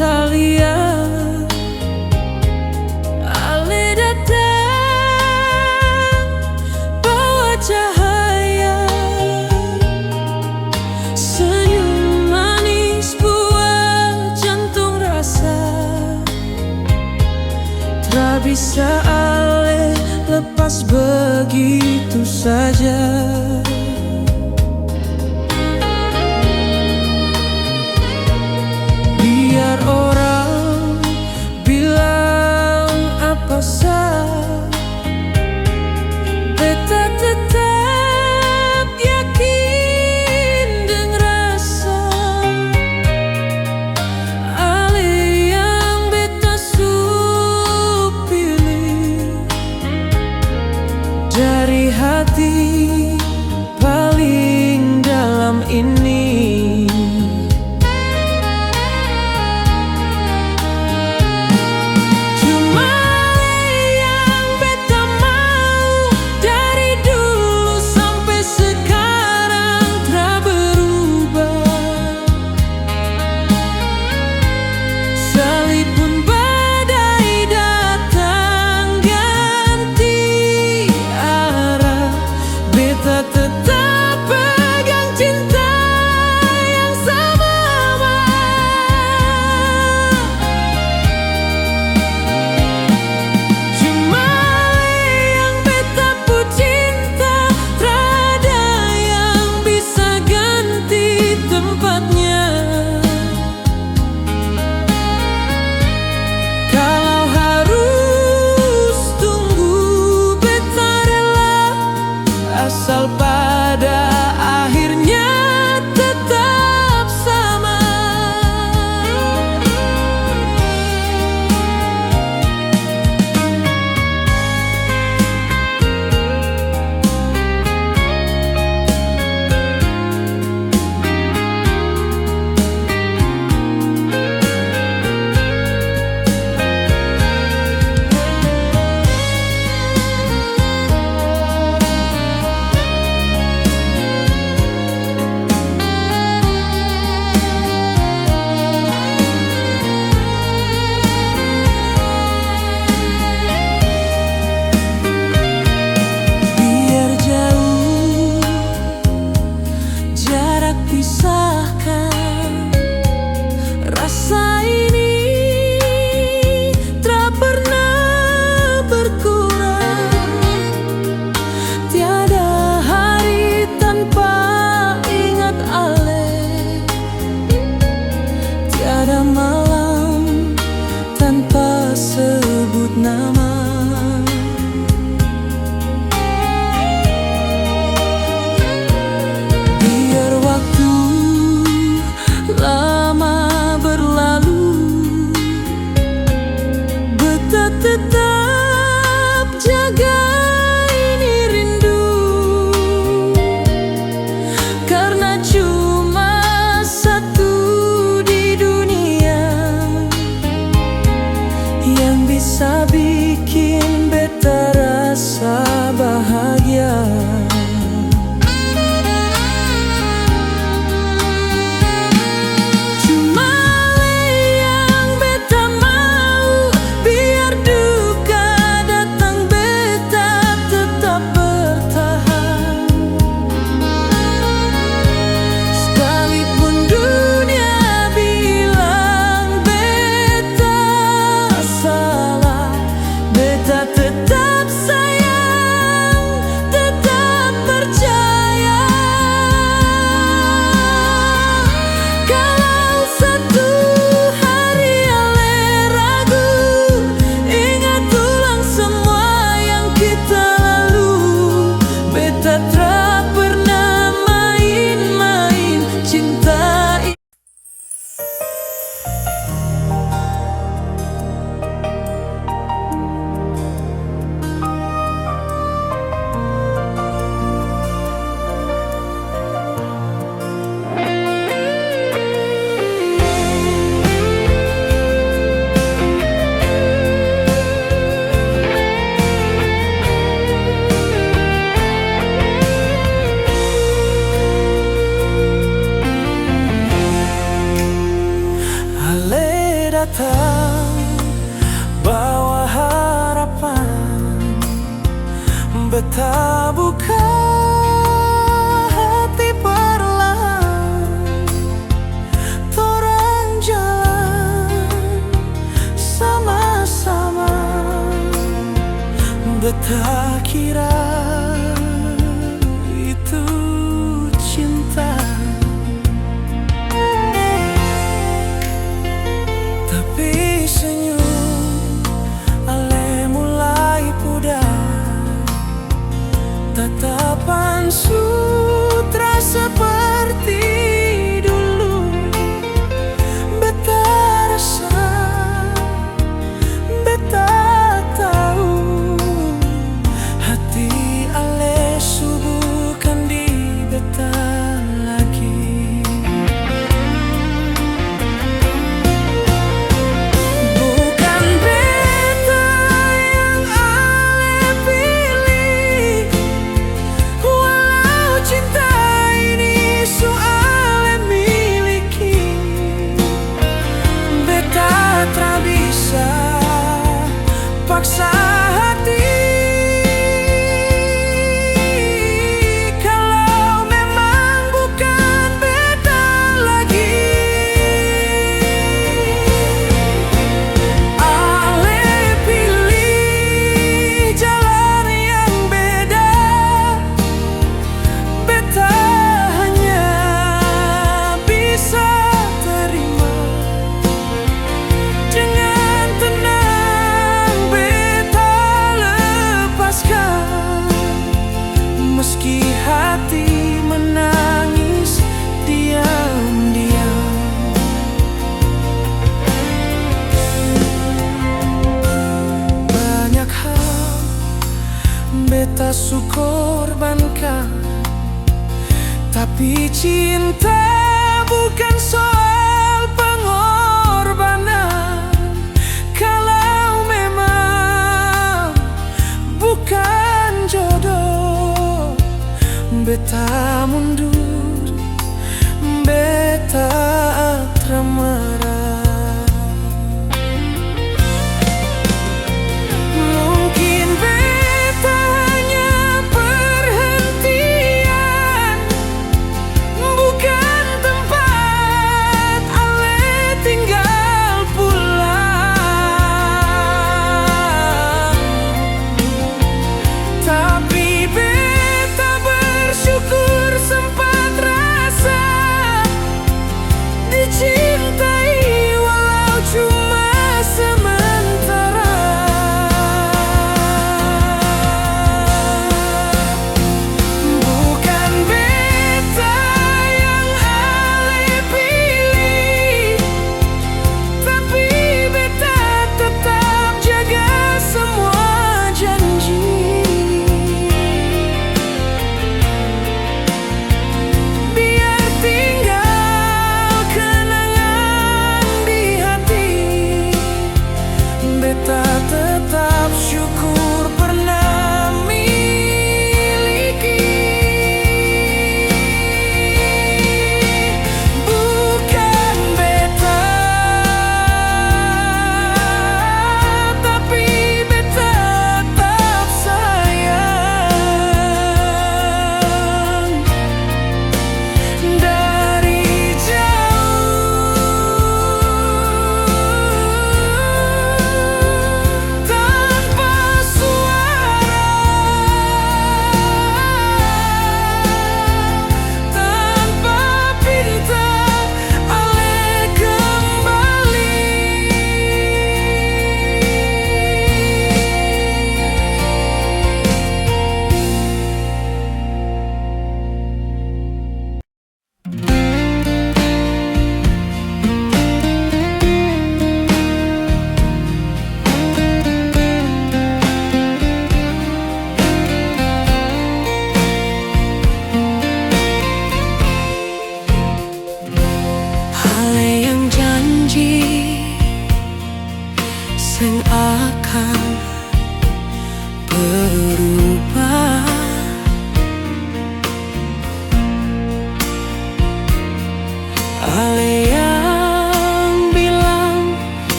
Natalia, Ale datang bawa cahaya, senyum manis buat jantung rasa. Tak bisa Ale lepas begitu saja. Biar orang bilang apa saja, beta tetap yakin dengan rasa Ale yang beta su pilih dari hati paling dalam ini. Asal pada akhirnya tetap sama. Pisahkan rasa ini tak pernah berkurang. Tiada hari tanpa ingat Ale, tiada malam tanpa sebut nama. Tetap jaga ini rindu, karena cuma satu di dunia yang bisa bikin beta rasa bahagia. Tetap sayang, tetap beta buka hati perlahan, torang jalan sama-sama. Beta kira itu cinta, tapi senyum ale mulai pudar. Tatapan sutra seperti dulu, beta rasa, beta tahu hati ale subuhkan di beta lagi. Bukan beta yang ale pilih, walau cinta ini soale miliki. Beta tak bisa paksa hati. Kalau memang bukan beta lagi, ale pilih jalan yang beda. Beta hanya bisa terima dengan tenang. Beta lepaskan, meski hati menangis diam-diam. Banyak hal beta su korbankan, tapi cinta bukan soal pengorbanan. Kalau memang bukan jodoh, beta mundur, beta marah. Mungkin beta hanya perhentian, bukan tempat ale tinggal pulang. Tapi beta bersyukur sempat rasa dicintai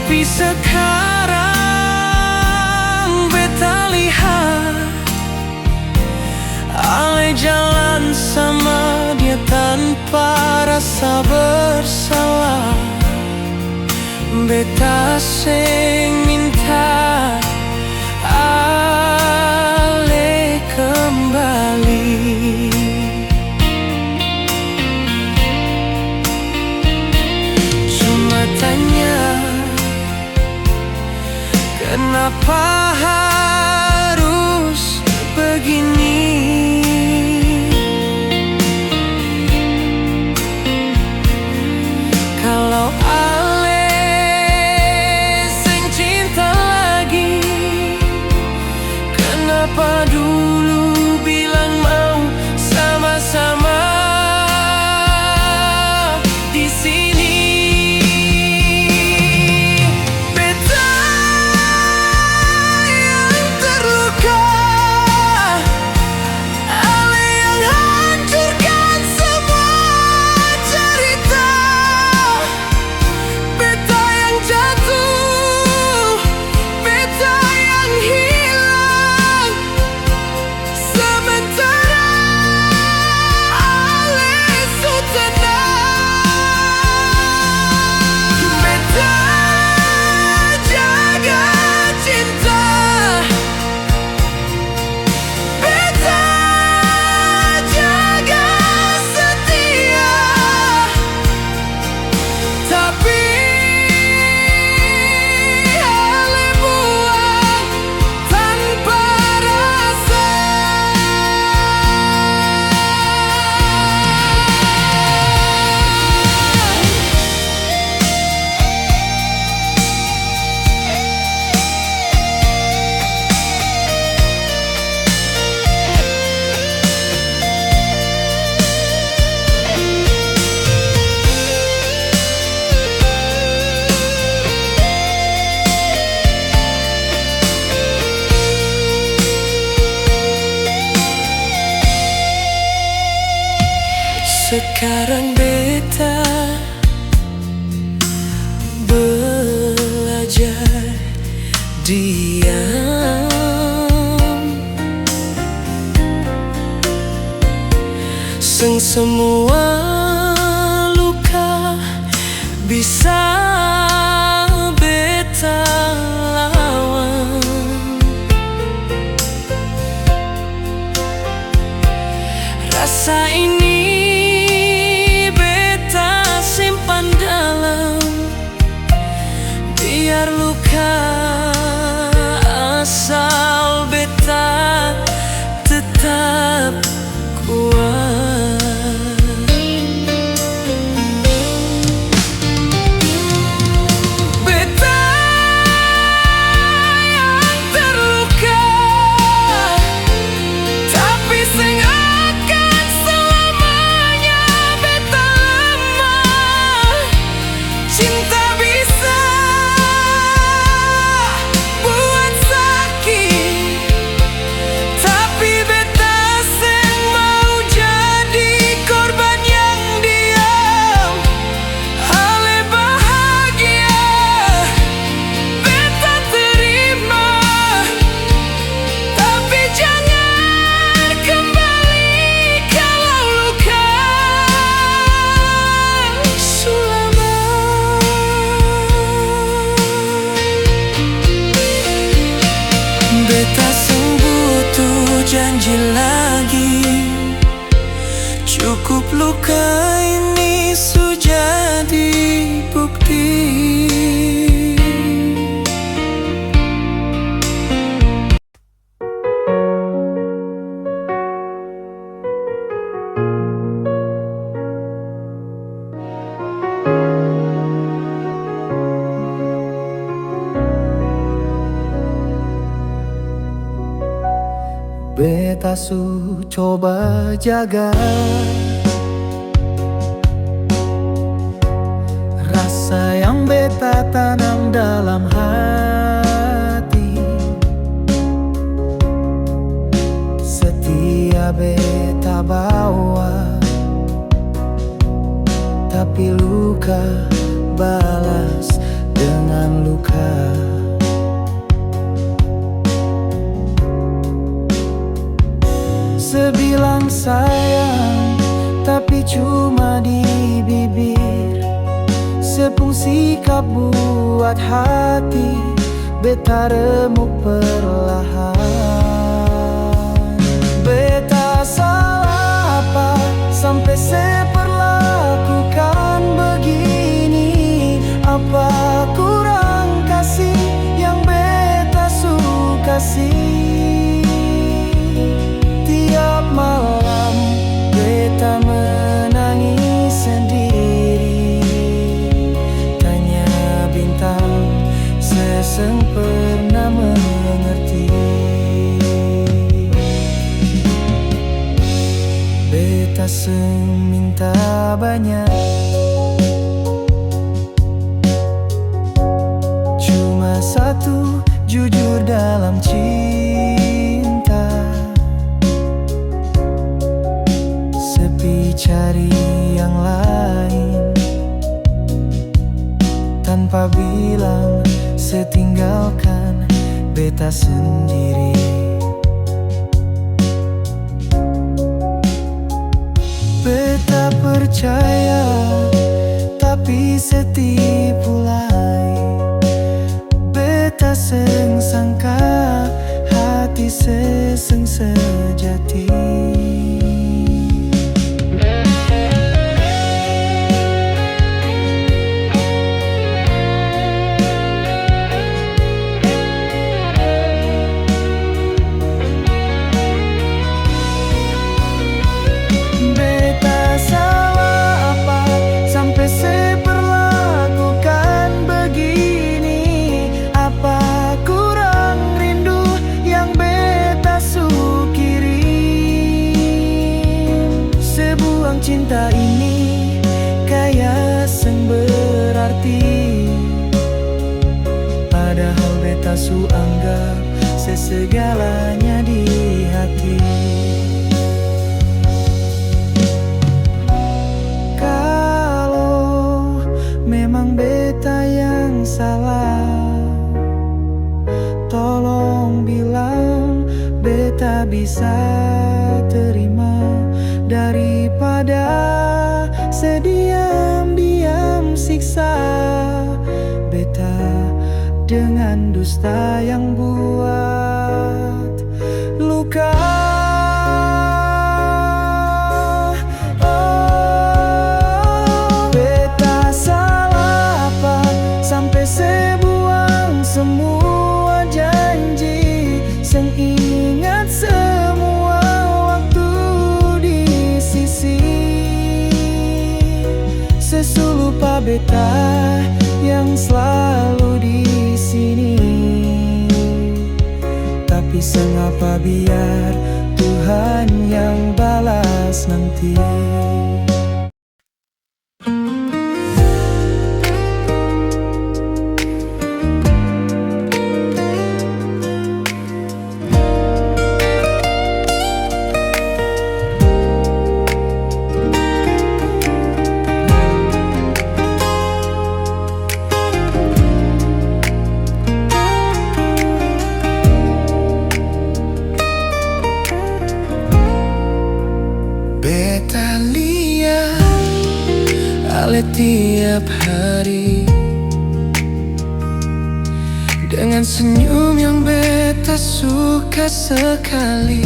Tapi sekarang beta lihat Ale jalan sama dia tanpa rasa bersalah. Beta sing minta Ale kembali. Cuma tanya, kenapa harus begini? Kalau Ale sing cinta lagi, kenapa dulu bilang mau sama-sama di sini? Beta yang terluka, Ale yang hancurkan semua cerita. Beta yang jatuh, beta yang hilang, sementara Ale su tenang. Beta jaga cinta, beta jaga setia, tapi Ale buang tanpa rasa. Sekarang beta belajar diam, semua luka bisa beta lawan. Rasa ini simpan dalam, biar luka asal beta tetap kuat. Beta yang terluka, tapi sing akan selamanya beta lemah. Cinta bisa buat sakit, tapi beta sing mau jadi korban yang diam. Ale bahagia, beta terima, tapi jangan kembali kalau luka sulama. Beta sing butuh janji lagi, cukup luka ini su jadi bukti. Beta su coba jaga rasa yang beta tanam dalam hati. Setia beta bawa, tapi luka balas dengan luka. Sebilang sayang, tapi cuma di bibir. Sepungsi sikap buat hati beta remuk perlahan. Beta salah apa sampai seperlakukan begini? Apa kurang kasih yang beta suka sih? Tiap malam beta menangis sendiri, tanya bintang seseng pernah mengerti. Beta seng minta banyak, cuma satu, jujur dalam cinta. Sepi cari yang lain, tanpa bilang setinggalkan beta sendiri. Beta percaya tapi setipu lain. Beta seng sangka hati seseng sejati. Cinta ini kayak seng berarti, padahal beta su anggap sesegalanya di hati. Kalau memang beta yang salah, tolong bilang beta bisa terima daripada sediam-diam siksa beta dengan dusta yang buat luka. Oh, beta salah apa sampai sebuang semua janji, seng ingat semua waktu di sisi. Sesu lupa beta yang selalu di sini, tapi sengapa biar Tuhan yang balas nanti. Beta lihat ale tiap hari dengan senyum yang beta suka sekali,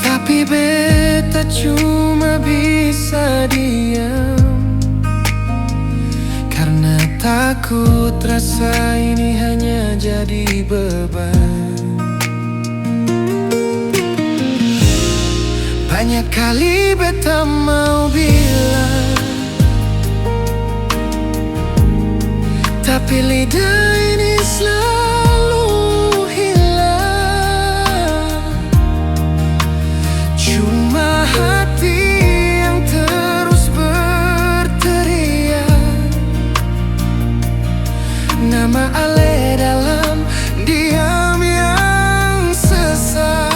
tapi beta cuma bisa diam karena takut rasa ini hanya jadi beban. Banyak kali beta mau bilang, tapi lidah ini selalu hilang. Cuma hati yang terus berteriak nama ale dalam diam yang sesak.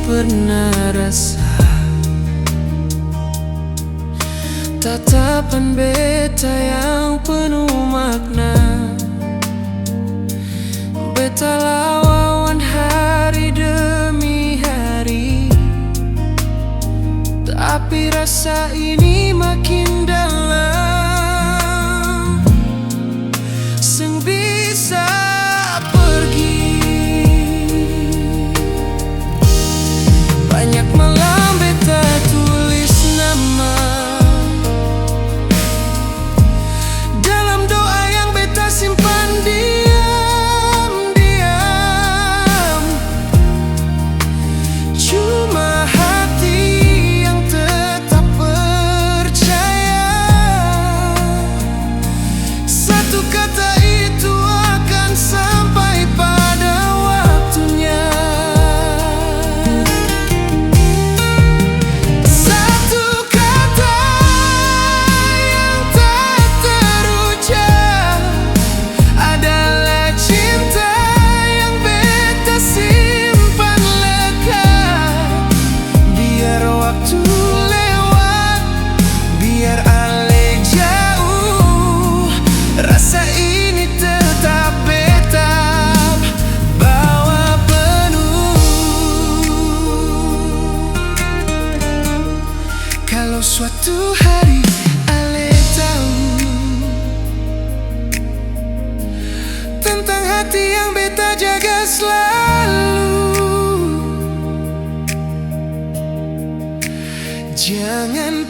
pernah rasa. Tatapan beta yang penuh makna, beta lawan hari demi hari. Tapi rasa ini makin dalam, seng bisa pergi. Banyak malam beta tulis nama dalam doa yang beta simpan diam-diam. Cuma hati yang tetap percaya, satu kata itu akan sampai pada waktunya. Satu kata yang tak terucap adalah cinta yang beta simpan lekat. Biar waktu lewat, biar alih jauh, rasa ini tetap beta bawa penuh. Kalau suatu hari ale tahu tentang hati yang beta jaga selalu, jangan